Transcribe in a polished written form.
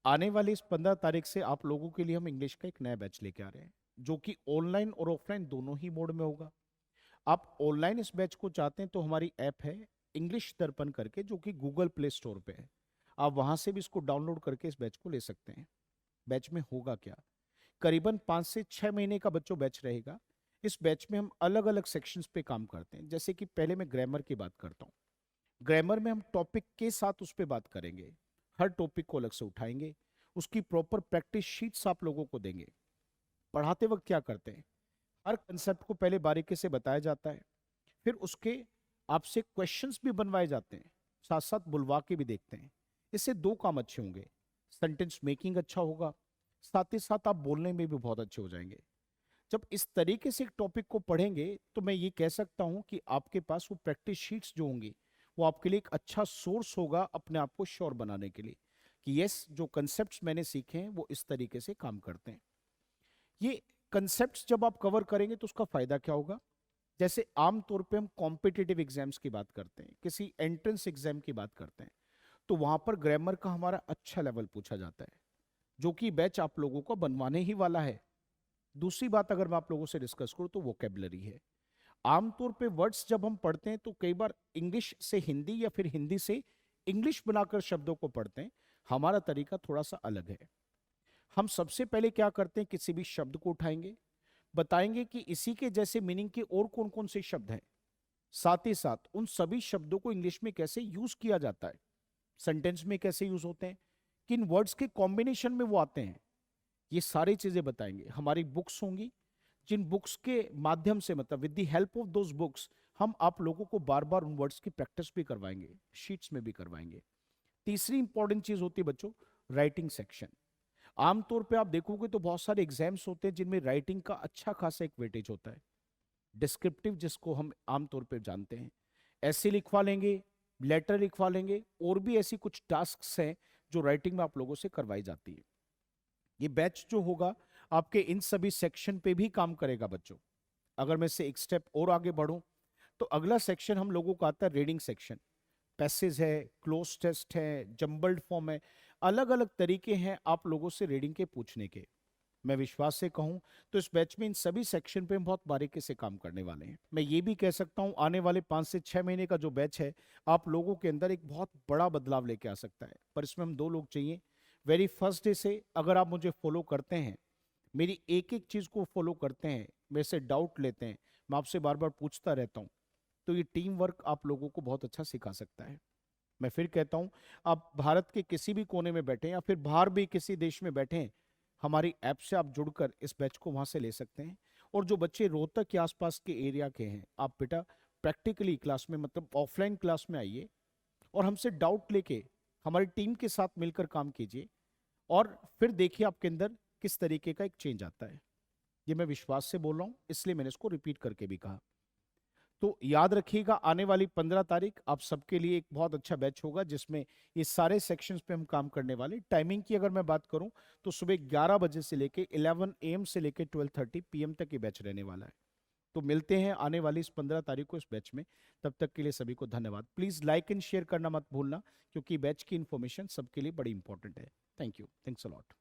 आने वाली इस 15 तारीख से आप लोगों के लिए हम इंग्लिश का एक नया बैच लेके आ रहे हैं, जो कि ऑनलाइन और ऑफलाइन दोनों ही मोड में होगा। आप ऑनलाइन इस बैच को चाहते हैं तो हमारी ऐप है इंग्लिश दर्पण करके, जो कि गूगल प्ले स्टोर पे है। आप वहां से भी इसको डाउनलोड करके इस बैच को ले सकते हैं। बैच में होगा क्या? करीबन 5 से 6 महीने का बच्चों बैच रहेगा। इस बैच में हम अलग अलग सेक्शंस पे काम करते हैं। जैसे कि पहले मैं ग्रामर की बात करता हूँ। ग्रामर में हम टॉपिक के साथ उस पर बात करेंगे। हर टॉपिक को अलग से उठाएंगे, उसकी प्रॉपर प्रैक्टिस शीट्स आप लोगों को देंगे। पढ़ाते वक्त क्या करते हैं, हर कंसेप्ट को पहले बारीकी से बताया जाता है, फिर उसके आपसे क्वेश्चंस भी बनवाए जाते हैं, साथ साथ बुलवा के भी देखते हैं। इससे दो काम अच्छे होंगे, सेंटेंस मेकिंग अच्छा होगा, साथ ही साथ आप बोलने में भी बहुत अच्छे हो जाएंगे। जब इस तरीके से एक टॉपिक को पढ़ेंगे तो मैं ये कह सकता हूं कि आपके पास वो प्रैक्टिस शीट्स जो होंगी, वो आपके लिए एक अच्छा सोर्स होगा अपने आप को श्योर बनाने के लिए कि यस, जो कंसेप्ट्स मैंने सीखे हैं वो इस तरीके से काम करते हैं। ये कंसेप्ट्स जब आप कवर करेंगे तो उसका फायदा क्या होगा? जैसे आमतौर पे हम कॉम्पिटिटिव एग्जाम्स की बात करते हैं, किसी एंट्रेंस एग्जाम की बात करते हैं, तो वहां पर ग्रामर का हमारा अच्छा लेवल पूछा जाता है, जो कि बैच आप लोगों को बनवाने ही वाला है। दूसरी बात अगर मैं आप लोगों से डिस्कस करूं तो वोकेबलरी है। आमतौर पे वर्ड्स जब हम पढ़ते हैं तो कई बार इंग्लिश से हिंदी या फिर हिंदी से इंग्लिश बनाकर शब्दों को पढ़ते हैं। हमारा तरीका थोड़ा सा अलग है। हम सबसे पहले क्या करते हैं, किसी भी शब्द को उठाएंगे, बताएंगे कि इसी के जैसे मीनिंग के और कौन कौन से शब्द हैं, साथ ही साथ उन सभी शब्दों को इंग्लिश में कैसे यूज किया जाता है, सेंटेंस में कैसे यूज होते हैं, किन वर्ड्स के कॉम्बिनेशन में वो आते हैं, ये सारी चीजें बताएंगे। हमारी बुक्स होंगी, जिन बुक्स के माध्यम से, मतलब with the help of those books, हम आप लोगों को बार बार उन वर्ड्स की प्रैक्टिस भी करवाएंगे, शीट्स में भी करवाएंगे। तीसरी इंपॉर्टेंट चीज होती है बच्चों, राइटिंग सेक्शन। आमतौर पे आप देखोगे तो बहुत सारे एग्जाम्स होते हैं जिनमें राइटिंग का अच्छा खासा एक वेटेज होता है। डिस्क्रिप्टिव जिसको हम आमतौर पे जानते हैं, ऐसे लिखवा लेंगे, लेटर लिखवा लेंगे, और भी ऐसी कुछ टास्क हैं जो राइटिंग में आप लोगों से करवाई जाती है। ये बैच जो होगा आपके इन सभी सेक्शन पे भी काम करेगा बच्चों। अगर मैं से एक स्टेप और आगे बढ़ूं तो अगला सेक्शन हम लोगों का आता है रीडिंग सेक्शन। पैसेज है, क्लोज टेस्ट है, जंबल्ड फॉर्म है, अलग अलग तरीके हैं आप लोगों से रीडिंग के पूछने के। मैं विश्वास से कहूं तो इस बैच में इन सभी सेक्शन पे हम बहुत बारीकी से काम करने वाले हैं। मैं ये भी कह सकता हूं आने वाले 5 से 6 महीने का जो बैच है, आप लोगों के अंदर एक बहुत बड़ा बदलाव लेके आ सकता है। पर इसमें हम दो लोग चाहिए। वेरी फर्स्ट डे से अगर आप मुझे फॉलो करते हैं, मेरी एक एक चीज को फॉलो करते हैं, मेरे से डाउट लेते हैं, मैं आपसे बार बार पूछता रहता हूं, तो ये टीम वर्क आप लोगों को बहुत अच्छा सिखा सकता है। मैं फिर कहता हूं, आप भारत के किसी भी कोने में बैठे हैं या फिर बाहर भी किसी देश में बैठे हैं, हमारी ऐप से आप जुड़कर इस बैच को वहां से ले सकते हैं। और जो बच्चे रोहतक के आसपास के एरिया के हैं, आप बेटा प्रैक्टिकली क्लास में, मतलब ऑफलाइन क्लास में आइए और हमसे डाउट लेके हमारी टीम के साथ मिलकर काम कीजिए, और फिर देखिए आपके अंदर किस तरीके का एक चेंज आता है। ये मैं विश्वास से बोल रहा हूँ, इसलिए मैंने इसको रिपीट करके भी कहा। तो याद रखिएगा, आने वाली 15 तारीख आप सबके लिए एक बहुत अच्छा बैच होगा, जिसमें ये सारे सेक्शंस पे हम काम करने वाले। टाइमिंग की अगर मैं बात करूं तो सुबह 11 बजे से लेके 11 AM से लेके 12:30 PM तक ये बैच रहने वाला है। तो मिलते हैं आने वाली इस 15 तारीख को इस बैच में। तब तक के लिए सभी को धन्यवाद। प्लीज लाइक एंड शेयर करना मत भूलना, क्योंकि बैच की इंफॉर्मेशन सबके लिए बड़ी इंपॉर्टेंट है। Thank you, thanks a lot.